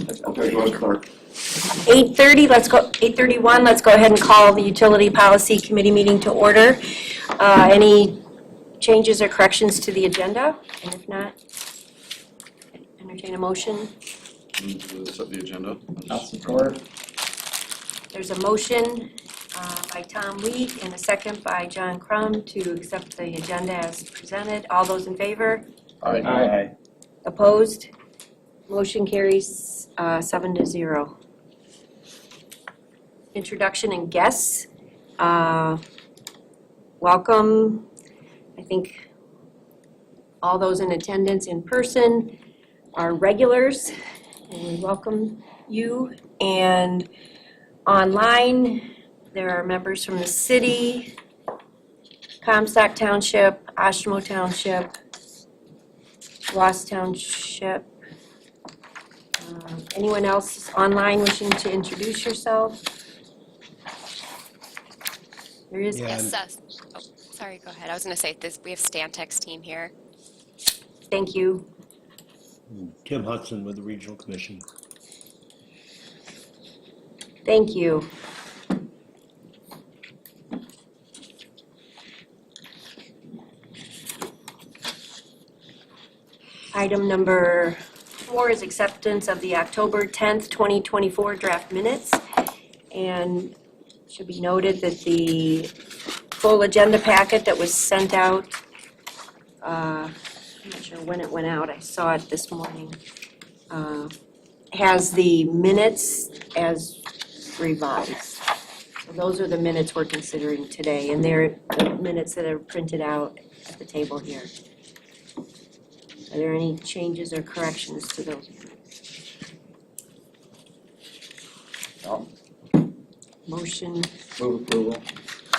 Okay, go ahead, clerk. 8:30, let's go, 8:31, let's go ahead and call the Utility Policy Committee meeting to order. Any changes or corrections to the agenda? And if not, entertain a motion. Move to set the agenda. I'll support. There's a motion by Tom Week and a second by John Crum to accept the agenda as presented. All those in favor? Aye. Opposed? Motion carries 7-0. Introduction and guests. Welcome. I think all those in attendance in person are regulars, and we welcome you. And online, there are members from the city, Comstock Township, Oshtemo Township, Ross Township. Anyone else online wishing to introduce yourself? There is. Yes, oh, sorry, go ahead. I was going to say this. We have Stantec's team here. Thank you. Tim Hudson with the Regional Commission. Thank you. Item number 4 is acceptance of the October 10th, 2024 draft minutes. And it should be noted that the full agenda packet that was sent out, I'm not sure when it went out, I saw it this morning, has the minutes as revised. So those are the minutes we're considering today, and they're the minutes that are printed out at the table here. Are there any changes or corrections to those? No. Motion, Move approval.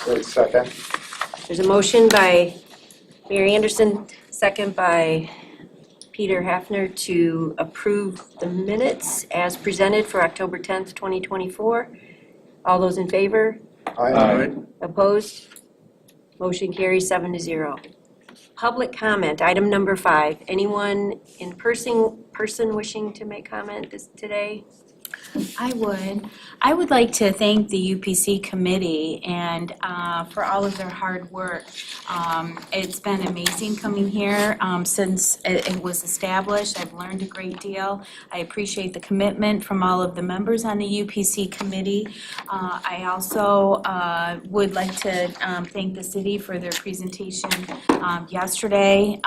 Wait, second. there's a motion by Mary Anderson, second by Peter Hafner to approve the minutes as presented for October 10th, 2024. All those in favor? Aye. Opposed? Motion carries 7-0. Public comment, item number 5. Anyone in person wishing to make comment today? I would like to thank the UPC committee and for all of their hard work. It's been amazing coming here since it was established. I've learned a great deal. I appreciate the commitment from all of the members on the UPC committee. I also would like to thank the city for their presentation yesterday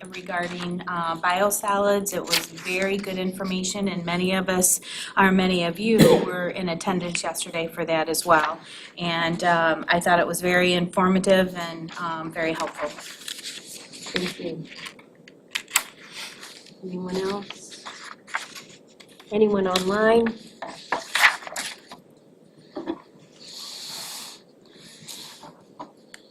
regarding biosolids. It was very good information, and many of you were in attendance yesterday for that as well. And I thought it was very informative and very helpful. Thank you. Anyone else? Anyone online?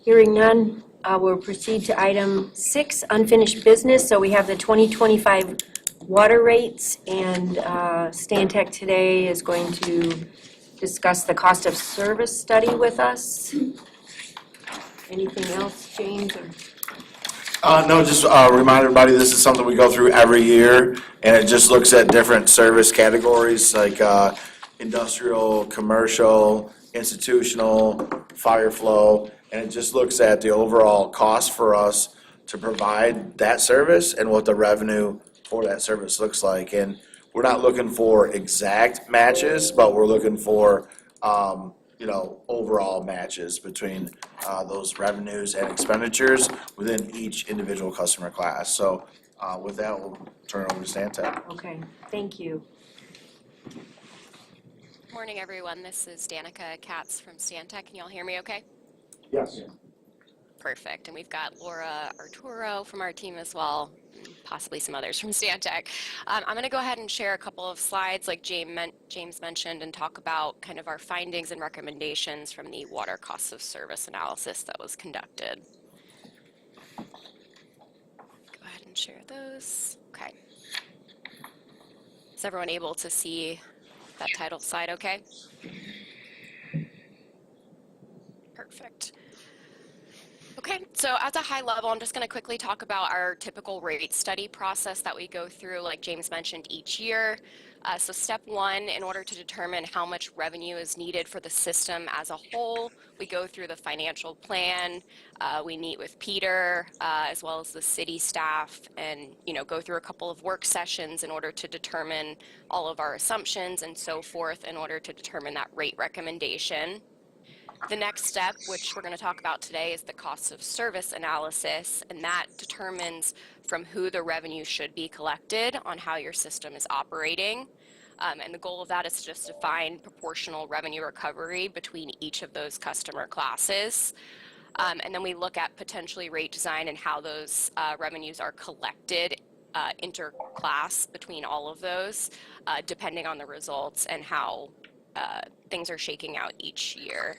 Hearing none, we'll proceed to item 6, unfinished business. So we have the 2025 water rates, and Stantec today is going to discuss the cost of service study with us. Anything else, James? No, just remind everybody this is something we go through every year, and it just looks at different service categories like industrial, commercial, institutional, fire flow, and it just looks at the overall cost for us to provide that service and what the revenue for that service looks like. And we're not looking for exact matches, but we're looking for overall matches between those revenues and expenditures within each individual customer class. So with that, we'll turn it over to Stantec. Okay, thank you. Morning, everyone. This is Danica Katz from Stantec. Can you all hear me okay? Yes. Perfect. And we've got Laura Arturo from our team as well, and possibly some others from Stantec. I'm going to go ahead and share a couple of slides like James mentioned and talk about kind of our findings and recommendations from the water costs of service analysis that was conducted. Go ahead and share those. Okay. Is everyone able to see that title slide okay? Perfect. Okay, so at a high level, I'm just going to quickly talk about our typical rate study process that we go through, like James mentioned, each year. So step one, in order to determine how much revenue is needed for the system as a whole, we go through the financial plan. We meet with Peter as well as the city staff, and go through a couple of work sessions in order to determine all of our assumptions and so forth in order to determine that rate recommendation. The next step, which we're going to talk about today, is the cost of service analysis, and that determines from who the revenue should be collected on how your system is operating. And the goal of that is to just define proportional revenue recovery between each of those customer classes. And then we look at potentially rate design and how those revenues are collected interclass between all of those, depending on the results and how things are shaking out each year.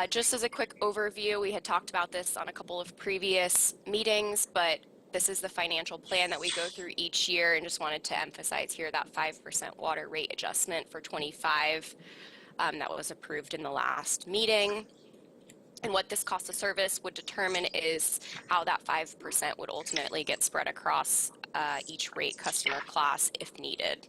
Just as a quick overview, we had talked about this on a couple of previous meetings, but this is the financial plan that we go through each year, and just wanted to emphasize here that 5% water rate adjustment for 25 that was approved in the last meeting. And what this cost of service would determine is how that 5% would ultimately get spread across each rate customer class if needed.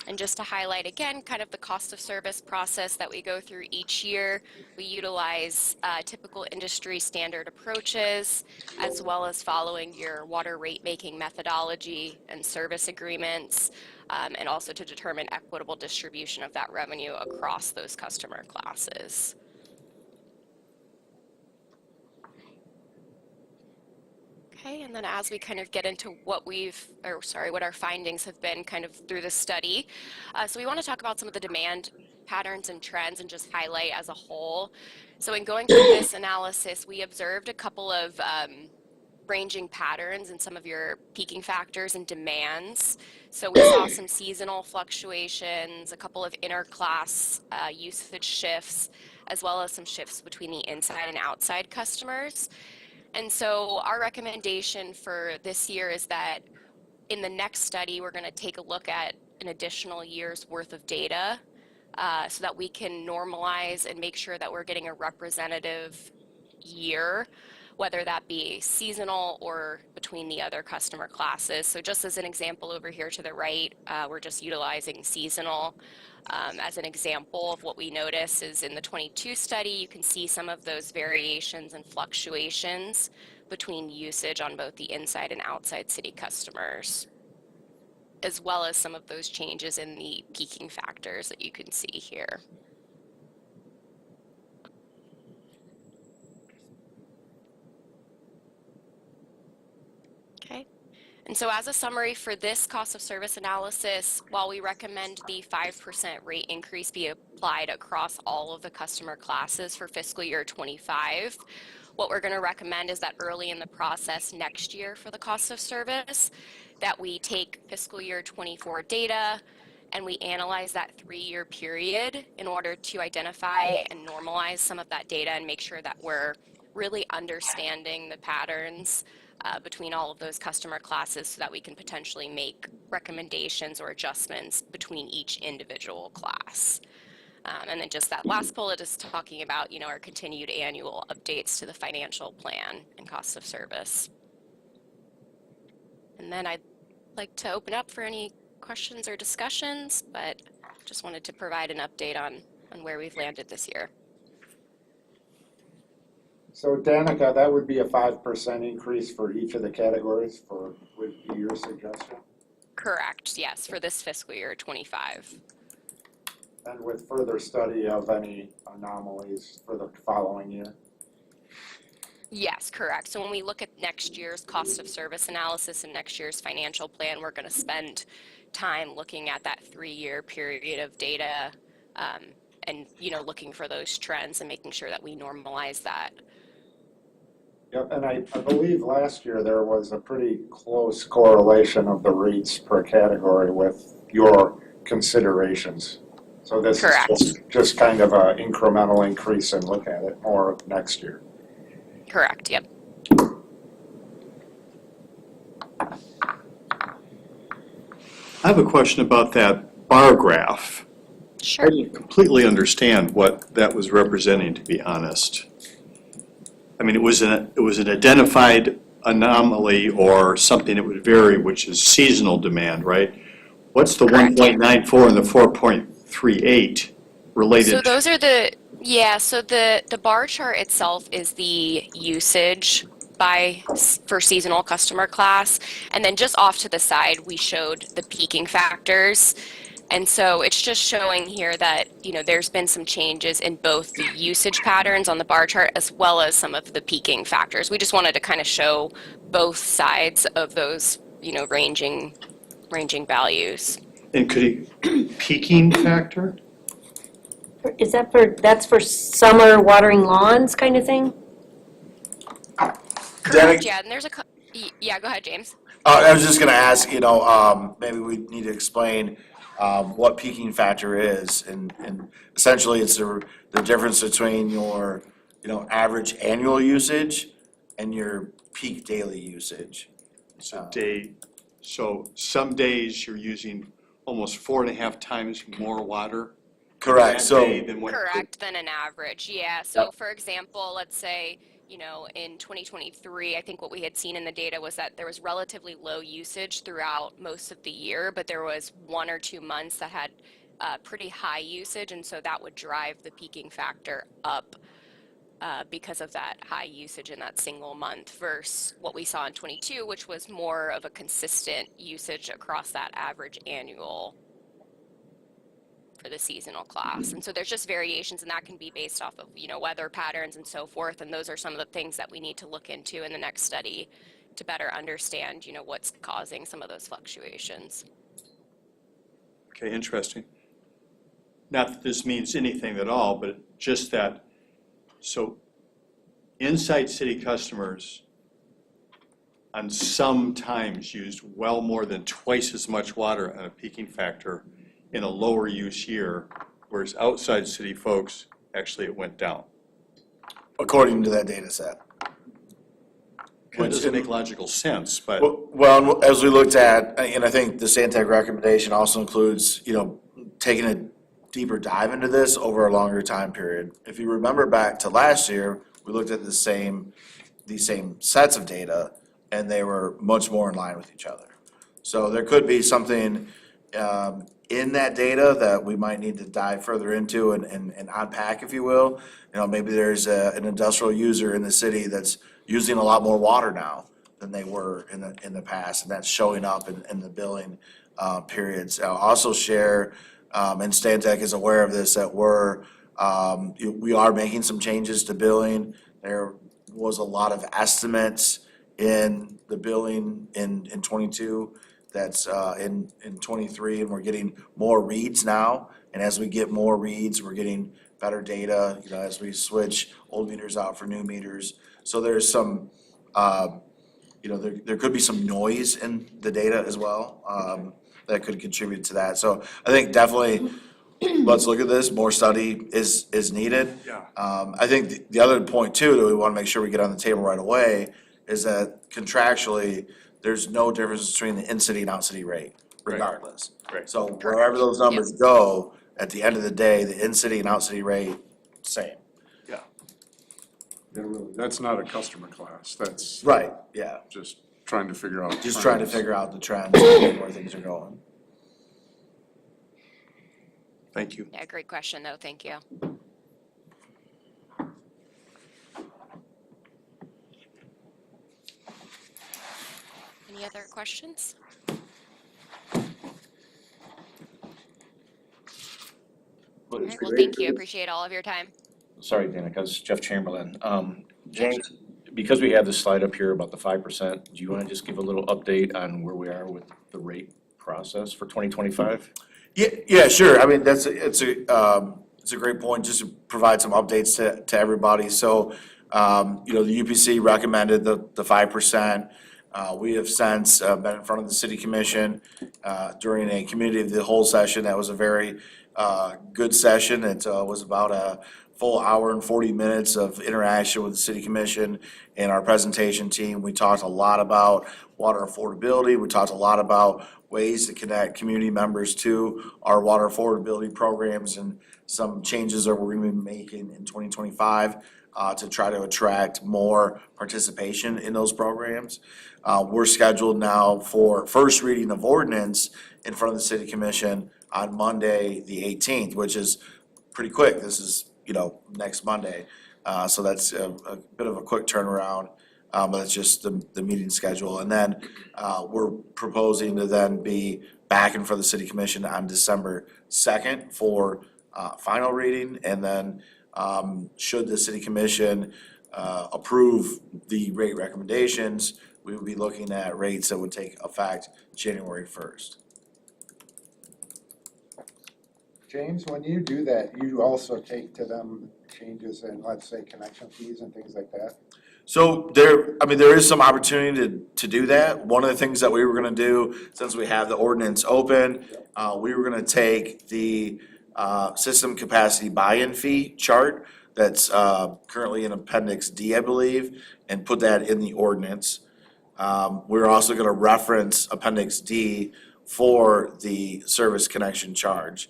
And just to highlight again, kind of the cost of service process that we go through each year, we utilize typical industry standard approaches, as well as following your water rate making methodology and service agreements, and also to determine equitable distribution of that revenue across those customer classes. Okay, and then as we kind of get into what our findings have been kind of through the study. So we want to talk about some of the demand patterns and trends and just highlight as a whole. So in going through this analysis, we observed a couple of ranging patterns in some of your peaking factors and demands. So we saw some seasonal fluctuations, a couple of interclass usage shifts, as well as some shifts between the inside and outside customers. And so our recommendation for this year is that in the next study, we're going to take a look at an additional year's worth of data so that we can normalize and make sure that we're getting a representative year, whether that be seasonal or between the other customer classes. So just as an example over here to the right, we're just utilizing seasonal. As an example of what we notice is in the 22 study, you can see some of those variations and fluctuations between usage on both the inside and outside city customers, as well as some of those changes in the peaking factors that you can see here. Okay. And so as a summary for this cost of service analysis, while we recommend the 5% rate increase be applied across all of the customer classes for fiscal year 25, what we're going to recommend is that early in the process next year for the cost of service, that we take fiscal year 24 data and we analyze that 3-year period in order to identify and normalize some of that data and make sure that we're really understanding the patterns between all of those customer classes so that we can potentially make recommendations or adjustments between each individual class. And then just that last bullet is talking about, our continued annual updates to the financial plan and cost of service. And then I'd like to open up for any questions or discussions, but just wanted to provide an update on where we've landed this year. So Danica, that would be a 5% increase for each of the categories would be your suggestion? Correct, yes, for this fiscal year 25. And with further study of any anomalies for the following year? Yes, correct. So when we look at next year's cost of service analysis and next year's financial plan, we're going to spend time looking at that 3-year period of data and looking for those trends and making sure that we normalize that. Yep, and I believe last year there was a pretty close correlation of the rates per category with your considerations. So this Correct. is just kind of an incremental increase and look at it more next year. Correct, yep. I have a question about that bar graph. I Sure. didn't completely understand what that was representing, to be honest. I mean, it was an identified anomaly or something that would vary, which is seasonal demand, right? What's the Correct, yeah. 1.94 and the 4.38 related? So those are so the bar chart itself is the usage for seasonal customer class. And then just off to the side, we showed the peaking factors. And so it's just showing here that, there's been some changes in both the usage patterns on the bar chart as well as some of the peaking factors. We just wanted to kind of show both sides of those, ranging values. And peaking factor? Is that's for summer watering lawns kind of thing? Correct, yeah, and there's yeah, go ahead, James. I was just gonna ask, maybe we need to explain what peaking factor is, and essentially it's the difference between your, average annual usage and your peak daily usage. So some days you're using almost 4.5 times more water. Correct, that so. day than what- Correct, than an average, yeah. So for example, let's say, in 2023, I think what we had seen in the data was that there was relatively low usage throughout most of the year, but there was 1 or 2 months that had pretty high usage, and so that would drive the peaking factor up because of that high usage in that single month versus what we saw in 22, which was more of a consistent usage across that average annual for the seasonal class. And so there's just variations, and that can be based off of, weather patterns and so forth. And those are some of the things that we need to look into in the next study to better understand, what's causing some of those fluctuations. Okay, interesting. Not that this means anything at all, but just that, so inside city customers on some times used well more than twice as much water on a peaking factor in a lower use year, whereas outside city folks, actually it went down. According to that data set. It doesn't make logical sense, but. Well, as we looked at, and I think the Stantec recommendation also includes, taking a deeper dive into this over a longer time period. If you remember back to last year, we looked at these same sets of data, and they were much more in line with each other. So there could be something in that data that we might need to dive further into and unpack, if you will. Maybe there's an industrial user in the city that's using a lot more water now than they were in the past, and that's showing up in the billing periods. I'll also share, and Stantec is aware of this, that we are making some changes to billing. There was a lot of estimates in the billing in 22 that's in 23, and we're getting more reads now. And as we get more reads, we're getting better data, as we switch old meters out for new meters. So there's some, there could be some noise in the data as well that could contribute to that. So I think definitely let's look at this. More study is needed. Yeah. I think the other point too that we want to make sure we get on the table right away is that contractually, there's no difference between the in-city and out-city rate, regardless. Right. So wherever those numbers go, at the end of the day, the in-city and out-city rate, same. Yeah. Yeah, really, that's not a customer class, that's Right, yeah. just trying to figure out. Just trying to figure out the trends and where things are going. Thank you. Yeah, great question though, thank you. Any other questions? All right, well, thank you, appreciate all of your time. Sorry, Danica, this is Jeff Chamberlain. James, because we have this slide up here about the 5%, do you want to just give a little update on where we are with the rate process for 2025? Yeah, sure. I mean, it's a great point, just to provide some updates to everybody. So, the UPC recommended the 5%. We have since been in front of the city commission during a committee of the whole session. That was a very good session. It was about a full hour and 40 minutes of interaction with the city commission and our presentation team. We talked a lot about water affordability. We talked a lot about ways to connect community members to our water affordability programs and some changes that we're going to be making in 2025. to try to attract more participation in those programs. We're scheduled now for first reading of ordinance in front of the city commission on Monday, the 18th, which is pretty quick. This is, next Monday. So that's a bit of a quick turnaround, but it's just the meeting schedule. And then we're proposing to then be back in front of the city commission on December 2nd for final reading. And then should the city commission approve the rate recommendations, we would be looking at rates that would take effect January 1st. James, when you do that, you also take to them changes in, let's say, connection fees and things like that? So there is some opportunity to do that. One of the things that we were gonna do, since we have the ordinance open, we were gonna take the system capacity buy-in fee chart that's currently in Appendix D, I believe, and put that in the ordinance. We're also gonna reference Appendix D for the service connection charge.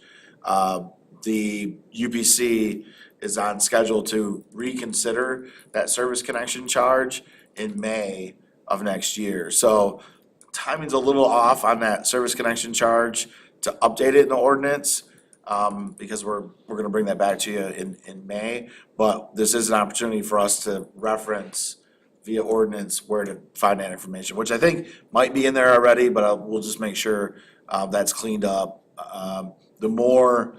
The UPC is on schedule to reconsider that service connection charge in May of next year. So timing's a little off on that service connection charge to update it in the ordinance, because we're gonna bring that back to you in May. But this is an opportunity for us to reference via ordinance where to find that information, which I think might be in there already, but we'll just make sure that's cleaned up. The more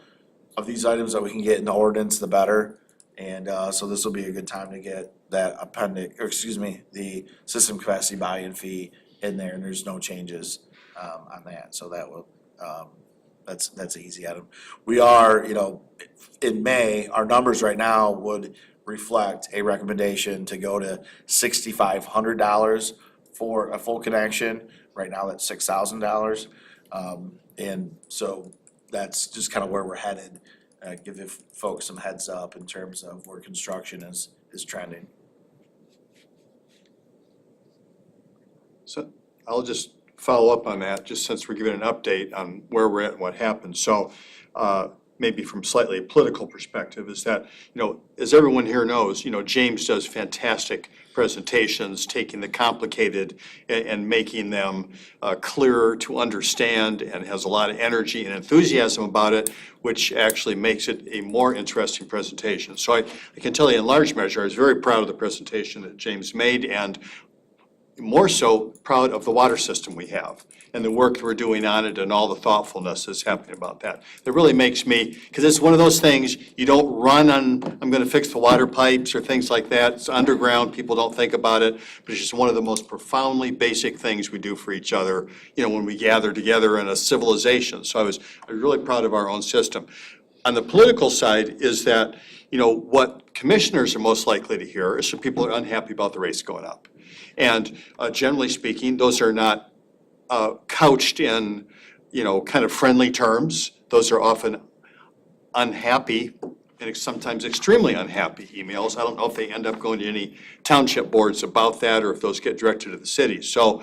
of these items that we can get in the ordinance, the better. And so this will be a good time to get that the system capacity buy-in fee in there, and there's no changes on that. So that will, that's an easy item. We are, in May, our numbers right now would reflect a recommendation to go to $6,500 for a full connection. Right now, that's $6,000. And so that's just kind of where we're headed. Give the folks some heads up in terms of where construction is trending. So I'll just follow up on that, just since we're giving an update on where we're at and what happened. So maybe from slightly a political perspective is that, as everyone here knows, James does fantastic presentations, taking the complicated and making them clearer to understand, and has a lot of energy and enthusiasm about it, which actually makes it a more interesting presentation. So I can tell you in large measure, I was very proud of the presentation that James made, and more so proud of the water system we have and the work that we're doing on it and all the thoughtfulness that's happening about that. That really makes me, because it's one of those things, you don't run on, I'm gonna fix the water pipes or things like that. It's underground, people don't think about it, but it's just one of the most profoundly basic things we do for each other, when we gather together in a civilization. So I was really proud of our own system. On the political side is that, what commissioners are most likely to hear is some people are unhappy about the rates going up. And generally speaking, those are not couched in, kind of friendly terms. Those are often unhappy and sometimes extremely unhappy emails. I don't know if they end up going to any township boards about that or if those get directed to the city. So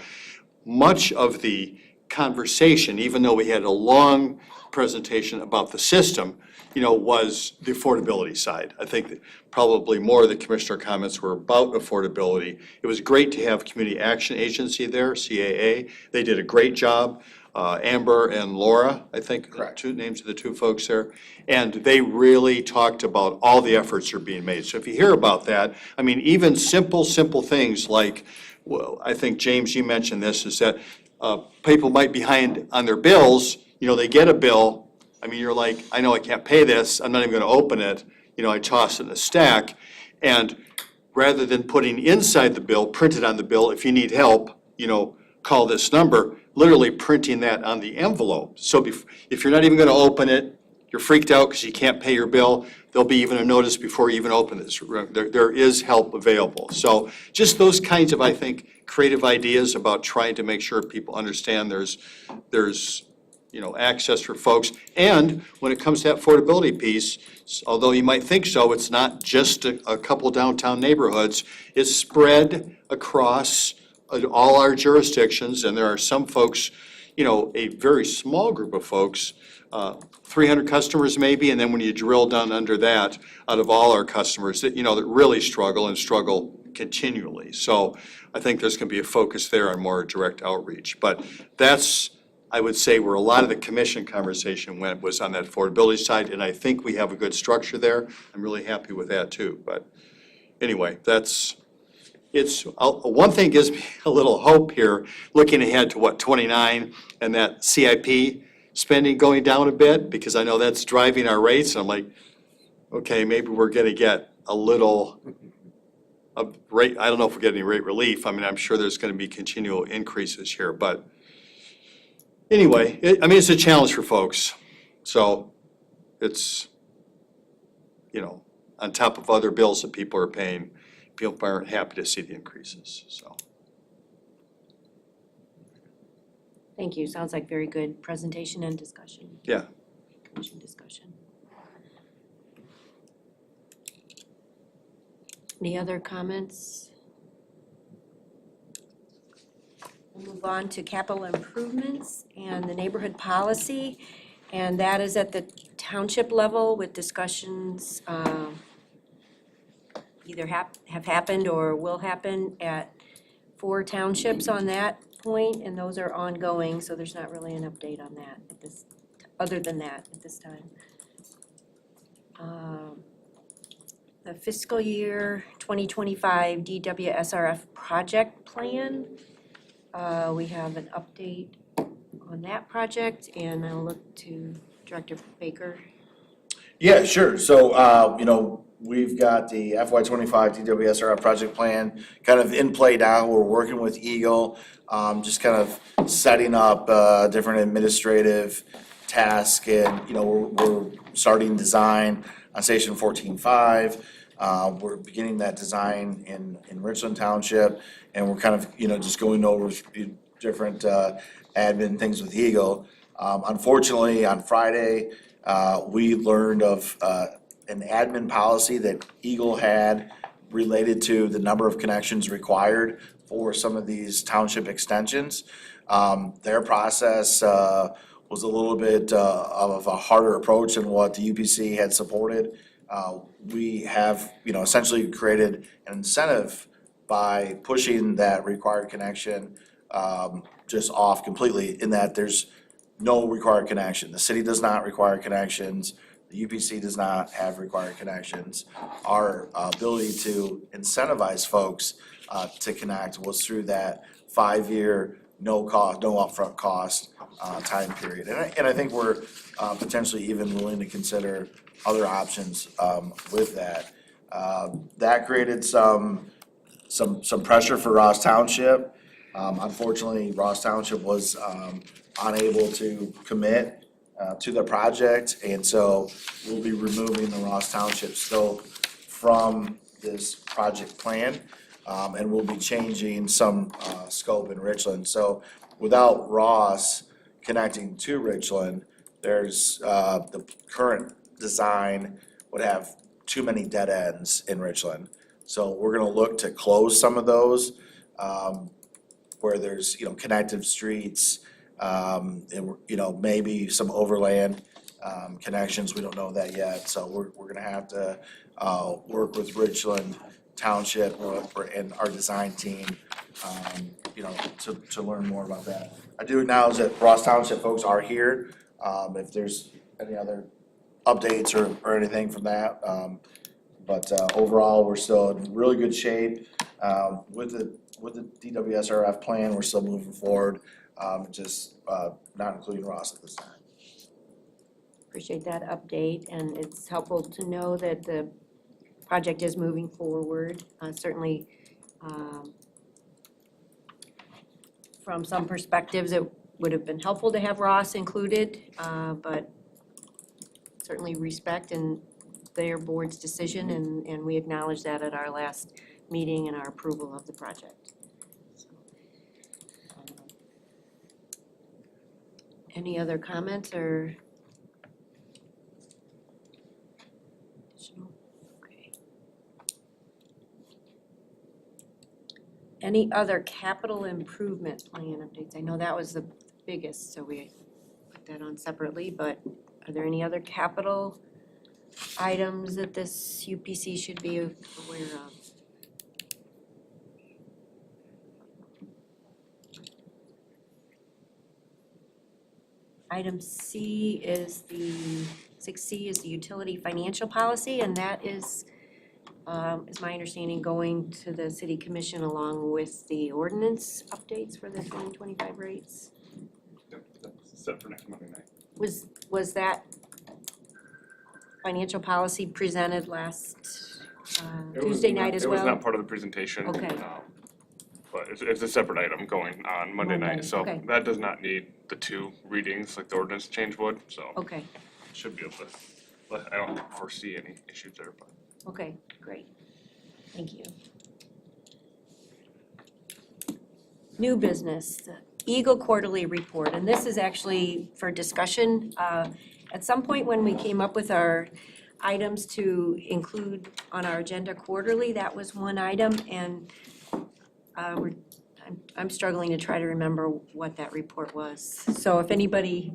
much of the conversation, even though we had a long presentation about the system, was the affordability side. I think that probably more of the commissioner comments were about affordability. It was great to have Community Action Agency there, CAA. They did a great job. Amber and Laura, I think, two names of the two folks there. And they really talked about all the efforts that are being made. So if you hear about that, even simple things like, well, I think, James, you mentioned this, is that people might be behind on their bills. They get a bill. You're like, I know I can't pay this, I'm not even gonna open it, I toss it in a stack. And rather than putting inside the bill, printed on the bill, if you need help, call this number, literally printing that on the envelope. So if you're not even gonna open it, you're freaked out because you can't pay your bill, there'll be even a notice before you even open this. There is help available. So just those kinds of, I think, creative ideas about trying to make sure people understand there's access for folks. And when it comes to that affordability piece, although you might think so, it's not just a couple downtown neighborhoods. It's spread across all our jurisdictions, and there are some folks, a very small group of folks, 300 customers maybe, and then when you drill down under that, out of all our customers, that really struggle continually. So I think there's going to be a focus there on more direct outreach. But that's, I would say, where a lot of the commission conversation was on that affordability side, and I think we have a good structure there. I'm really happy with that too. But anyway, one thing gives me a little hope here, looking ahead to 29, and that CIP spending going down a bit, because I know that's driving our rates, and I'm like, okay, maybe we're gonna get a little of rate, I don't know if we're getting rate relief. I mean, I'm sure there's gonna be continual increases here, but anyway, it's a challenge for folks. So it's, on top of other bills that people are paying, people aren't happy to see the increases, so. Thank you. Sounds like very good presentation and discussion. Yeah. Commission discussion. Any other comments? We'll move on to capital improvements and the neighborhood policy. And that is at the township level with discussions either have happened or will happen at 4 townships on that point, and those are ongoing, so there's not really an update on that other than that at this time. The fiscal year 2025 DWSRF project plan. We have an update on that project, and I'll look to Director Baker. Yeah, sure. So, we've got the FY25 DWSRF project plan kind of in play now. We're working with Eagle, just kind of setting up different administrative tasks, and, we're starting design on Station 14.5. We're beginning that design in Richland Township, and we're kind of, just going over different admin things with Eagle. Unfortunately, on Friday, we learned of an admin policy that Eagle had related to the number of connections required for some of these township extensions. Their process was a little bit of a harder approach than what the UPC had supported. We have, essentially created an incentive by pushing that required connection just off completely, in that there's no required connection. The city does not require connections. The UPC does not have required connections. Our ability to incentivize folks to connect was through that 5-year, no cost, no upfront cost time period. And I think we're potentially even willing to consider other options with that. That created some pressure for Ross Township. Unfortunately, Ross Township was unable to commit to the project, and so we'll be removing the Ross Township scope from this project plan, and we'll be changing some scope in Richland. So without Ross connecting to Richland, there's the current design would have too many dead ends in Richland. So we're gonna look to close some of those where there's, connective streets, and, maybe some overland connections. We don't know that yet. So we're gonna have to work with Richland Township and our design team, to learn more about that. I do acknowledge that Ross Township folks are here, if there's any other updates or anything from that. But overall, we're still in really good shape. With the DWSRF plan, we're still moving forward, just not including Ross at this time. Appreciate that update, and it's helpful to know that the project is moving forward. Certainly, from some perspectives, it would have been helpful to have Ross included, but certainly respect and their board's decision, and we acknowledge that at our last meeting and our approval of the project. Any other comments or? Okay. Any other capital improvement plan updates? I know that was the biggest, so we put that on separately, but are there any other capital items that this UPC should be aware of? Item C is 6C is the utility financial policy, and that is my understanding, going to the city commission along with the ordinance updates for the 2025 rates. Yep, that's set for next Monday night. Was that financial policy presented last It was Tuesday not- night as well? It was not part of the presentation. Okay. But it's a separate item going on Monday Monday, night, so okay. that does not need the two readings like the ordinance change would, so Okay, should be able to, but I don't foresee any issues there, but. okay, great. Thank you. New business, the Eagle Quarterly Report, and this is actually for discussion. At some point when we came up with our items to include on our agenda quarterly, that was one item, and I'm struggling to try to remember what that report was. So if anybody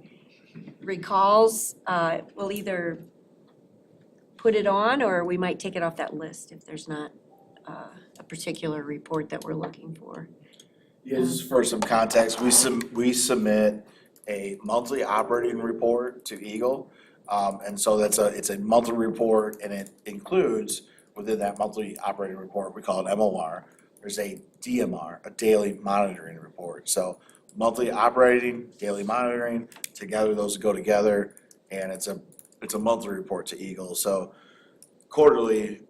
recalls, we'll either put it on, or we might take it off that list if there's not a particular report that we're looking for. Yeah, just for some context, we submit a monthly operating report to Eagle. And so it's a monthly report, and it includes, within that monthly operating report, we call it MOR, there's a DMR, a daily monitoring report. So monthly operating, daily monitoring, together those go together, and it's a monthly report to Eagle. So quarterly,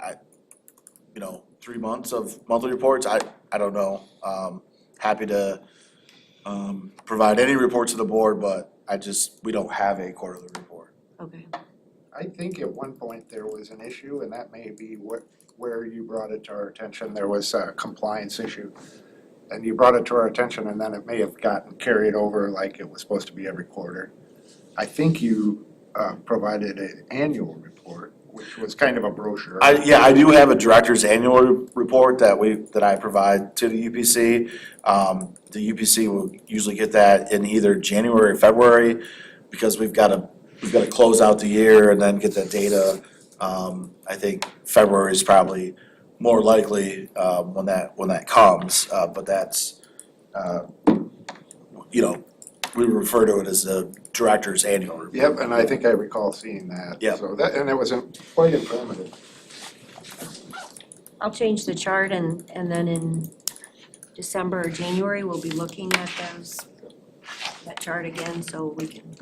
3 months of monthly reports, I don't know. Happy to provide any report to the board, but we don't have a quarterly report. Okay. I think at one point there was an issue, and that may be where you brought it to our attention. There was a compliance issue. And you brought it to our attention, and then it may have gotten carried over like it was supposed to be every quarter. I think you provided an annual report, which was kind of a brochure. I do have a director's annual report that I provide to the UPC. The UPC will usually get that in either January or February, because we've got to close out the year and then get that data. I think February is probably more likely when that comes, but that's we refer to it as the director's annual report. Yep, and I think I recall seeing that. Yep. So and it was quite informative. I'll change the chart, and then in December or January, we'll be looking at that chart again, so we can,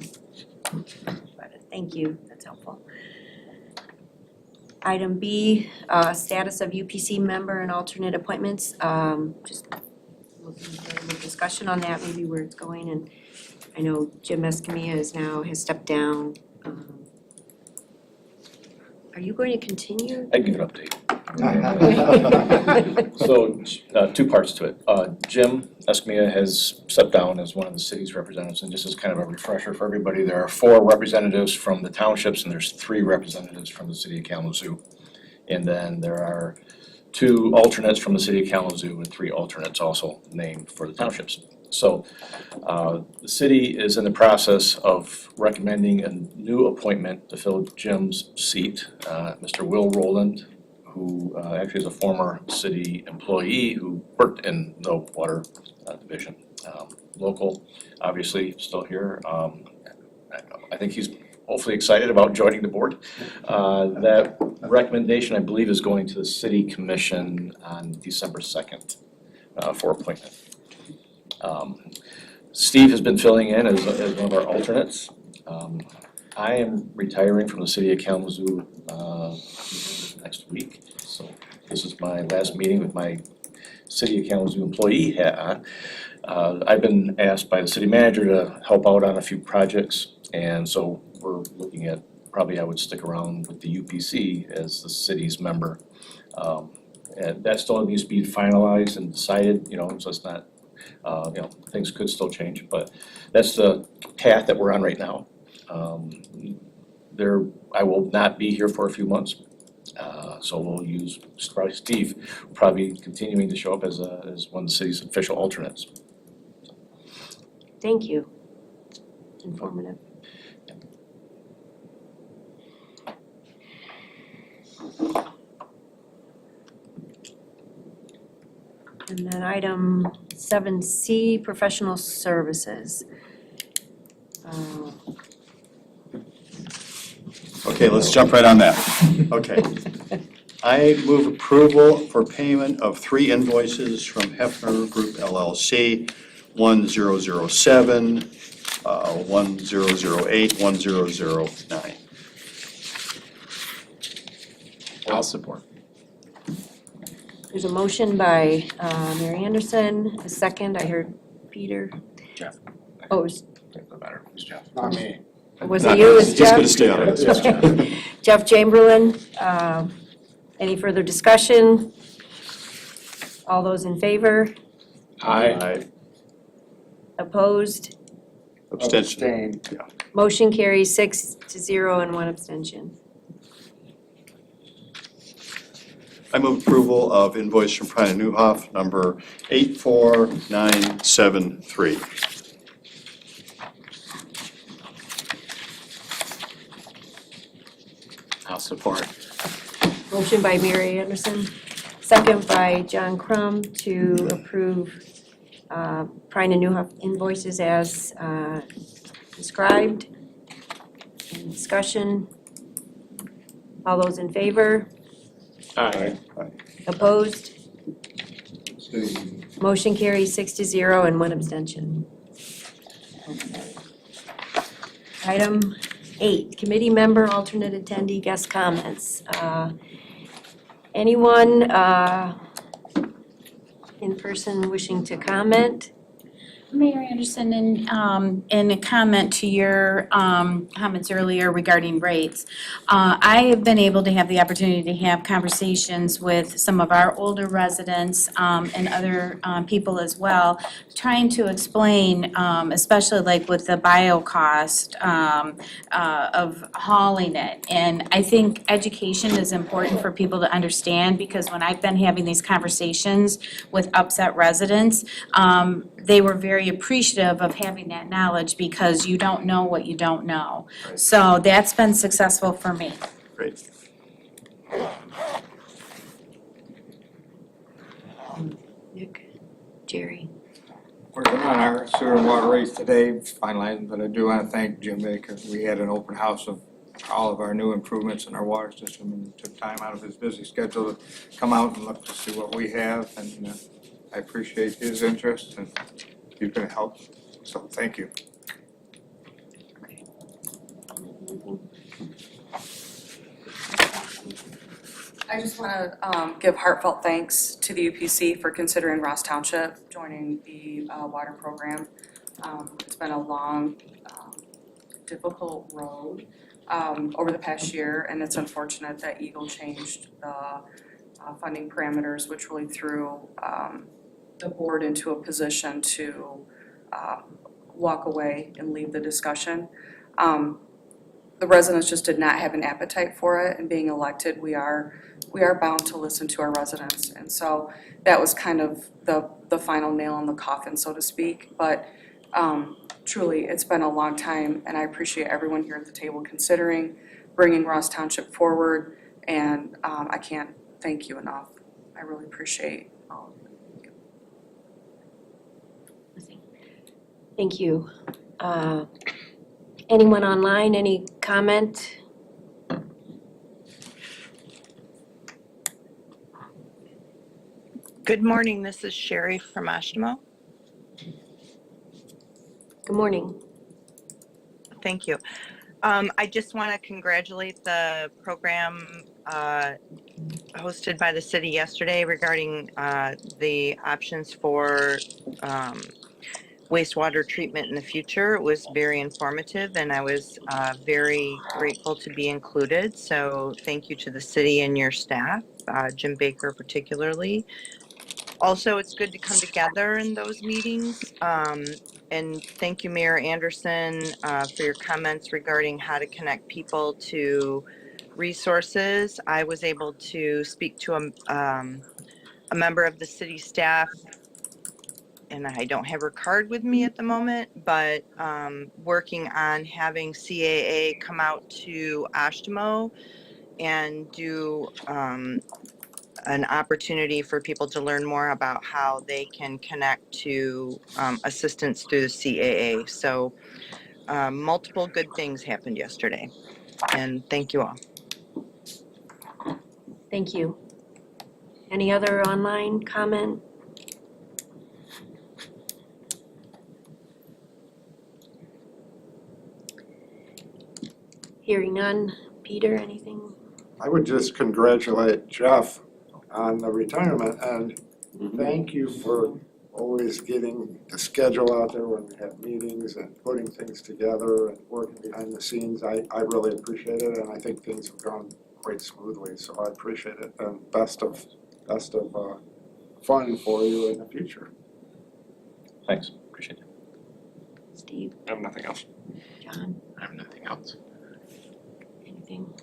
thank you, that's helpful. Item B, status of UPC member and alternate appointments, just looking for the discussion on that, maybe where it's going, and I know Jim Escamilla has stepped down. Are you going to continue? I can give an update. So, two parts to it. Jim Escamilla has stepped down as one of the city's representatives, and just as kind of a refresher for everybody, there are 4 representatives from the townships, and there's 3 representatives from the city of Kalamazoo. And then there are 2 alternates from the city of Kalamazoo and 3 alternates also named for the townships. So, the city is in the process of recommending a new appointment to fill Jim's seat, Mr. Will Rowland, who actually is a former city employee who worked in the water division. Local, obviously, still here. I think he's hopefully excited about joining the board. That recommendation, I believe, is going to the city commission on December 2nd for appointment. Steve has been filling in as one of our alternates. I am retiring from the city of Kalamazoo next week, so this is my last meeting with my city of Kalamazoo employee hat on. I've been asked by the city manager to help out on a few projects, and so we're looking at, probably I would stick around with the UPC as the city's member. And that still needs to be finalized and decided, so it's not, things could still change, but that's the path that we're on right now. I will not be here for a few months, so we'll use probably Steve, probably continuing to show up as one of the city's official alternates. Thank you. informative. And then item 7C, professional services. Okay, let's jump right on that. Okay. I move approval for payment of 3 invoices from Hefner Group LLC, 1007, 1008, 1009. I'll support. There's a motion by Mary Anderson, a second, I heard Peter. Jeff. Oh, it was- Doesn't matter, who's Jeff? Not me. was it you, it was He's Jeff? gonna stay on it. Okay. Jeff Chamberlain, any further discussion? All those in favor? Aye. Opposed? Abstention. Abstain. Motion carries 6-0 and 1 abstention. I move approval of invoice from Prine Newhoff, number 84973. I'll support. Motion by Mary Anderson, second by John Crum to approve Prine and Newhoff invoices as described. Any discussion? All those in favor? Aye. Opposed? Motion carries 6-0 and 1 abstention. Item 8, committee member, alternate attendee, guest comments. Anyone in person wishing to comment? Mayor Anderson, in a comment to your comments earlier regarding rates, I have been able to have the opportunity to have conversations with some of our older residents and other people as well, trying to explain, especially like with the bio cost of hauling it. And I think education is important for people to understand, because when I've been having these conversations with upset residents, they were very appreciative of having that knowledge, because you don't know what you don't know. Right. So that's been successful for me. Great. Nick, Jerry. Working on our sewer and water rates today, finalizing, but I do want to thank Jim Baker. We had an open house of all of our new improvements in our water system, and took time out of his busy schedule to come out and look to see what we have, and I appreciate his interest, and he's going to help, so thank you. I just want to give heartfelt thanks to the UPC for considering Ross Township joining the water program. It's been a long, difficult road over the past year, and it's unfortunate that Eagle changed the funding parameters, which really threw the board into a position to walk away and leave the discussion. The residents just did not have an appetite for it, and being elected, we are bound to listen to our residents. And so that was kind of the final nail in the coffin, so to speak. But truly, it's been a long time, and I appreciate everyone here at the table considering bringing Ross Township forward, and I can't thank you enough. I really appreciate all of you. Thank you. Anyone online, any comment? Good morning, this is Sherry from Oshtemo. Good morning. Thank you. I just want to congratulate the program hosted by the city yesterday regarding the options for wastewater treatment in the future. It was very informative, and I was very grateful to be included. So thank you to the city and your staff, Jim Baker particularly. Also, it's good to come together in those meetings. And thank you, Mayor Anderson, for your comments regarding how to connect people to resources. I was able to speak to a member of the city staff and I don't have her card with me at the moment, but working on having CAA come out to Oshtemo and do an opportunity for people to learn more about how they can connect to assistance through the CAA. So multiple good things happened yesterday, and thank you all. Thank you. Any other online comment? Hearing none. Peter, anything? I would just congratulate Jeff on the retirement and thank you for always getting the schedule out there when we have meetings and putting things together and working behind the scenes. I really appreciate it, and I think things have gone quite smoothly, so I appreciate it, and best of fun for you in the future. Thanks, appreciate it. Steve, I have nothing else. John, I have nothing else. anything?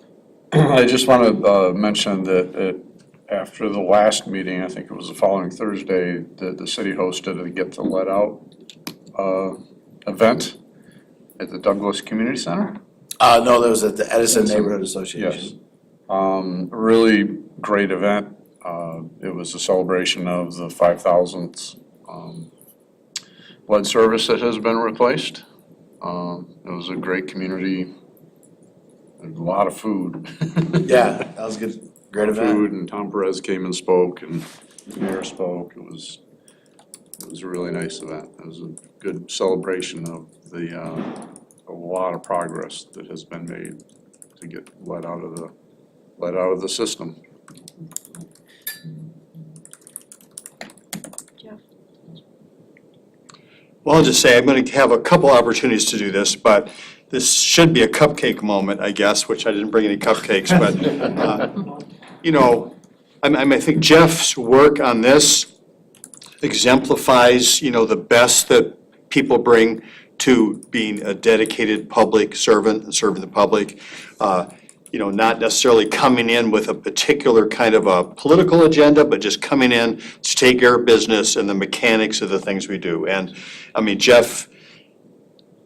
I just want to mention that after the last meeting, I think it was the following Thursday, the city hosted a Get the Let Out event at the Douglas Community Center. No, that was at the Edison Edison. Neighborhood Association. Yes. Really great event. It was a celebration of the 5,000th lead service that has been replaced. It was a great community, a lot of food. Yeah, that was good. Great event. Food, and Tom Perez came and spoke, and the mayor spoke. It was a really nice event. It was a good celebration of a lot of progress that has been made to get lead out of the system. Jeff? Well, I'll just say, I'm gonna have a couple opportunities to do this, but this should be a cupcake moment, I guess, which I didn't bring any cupcakes, but, you know, I think Jeff's work on this exemplifies, you know, the best that people bring to being a dedicated public servant and serving the public. You know, not necessarily coming in with a particular kind of a political agenda, but just coming in to take care of business and the mechanics of the things we do. And, I mean, Jeff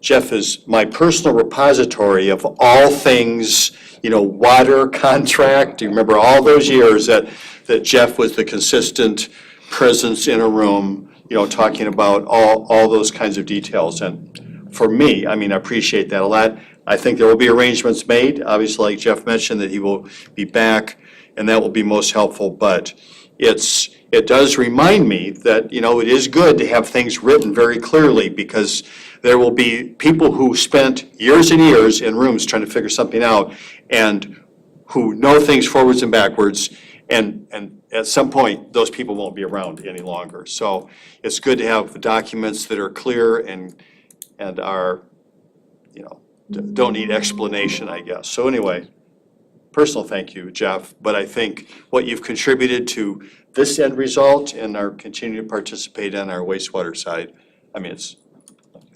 is my personal repository of all things, you know, water contract. Do you remember all those years that Jeff was the consistent presence in a room, you know, talking about all those kinds of details? And for me, I mean, I appreciate that a lot. I think there will be arrangements made, obviously, like Jeff mentioned, that he will be back, and that will be most helpful. But it does remind me that, you know, it is good to have things written very clearly, because there will be people who spent years and years in rooms trying to figure something out and who know things forwards and backwards, and at some point, those people won't be around any longer. So it's good to have documents that are clear and are, you know, don't need explanation, I guess. So anyway, personal thank you, Jeff, but I think what you've contributed to this end result and our continuing to participate on our wastewater side, I mean, it's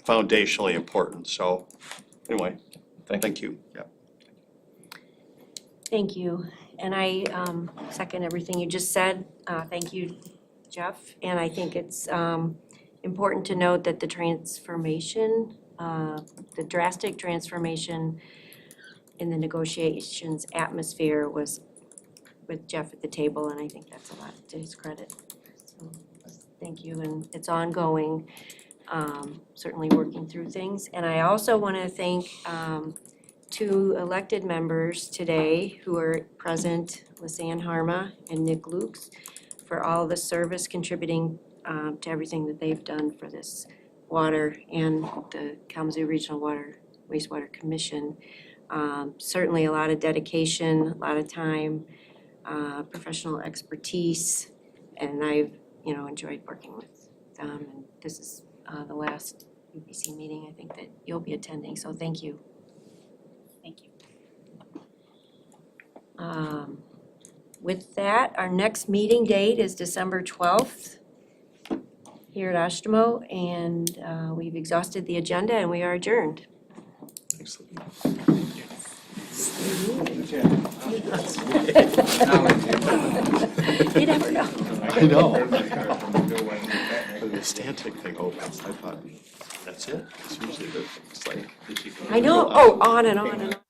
foundationally important. So anyway, thank you. Yeah. Thank you. And I second everything you just said. Thank you, Jeff. And I think it's important to note that the transformation, the drastic transformation in the negotiations atmosphere was with Jeff at the table, and I think that's a lot to his credit. So thank you, and it's ongoing, certainly working through things. And I also want to thank two elected members today who are present, Lisanne Harma and Nick Lukes, for all the service contributing to everything that they've done for this water and the Kalamazoo Regional Wastewater Commission. Certainly a lot of dedication, a lot of time, professional expertise, and I've, you know, enjoyed working with them. And this is the last UPC meeting I think that you'll be attending, so thank you. Thank you. With that, our next meeting date is December 12th here at Oshtemo, and we've exhausted the agenda and we are adjourned. You never know. I know. the Stantec thing opens, I thought, that's it. It's usually it's like. I know, oh, on and on and on.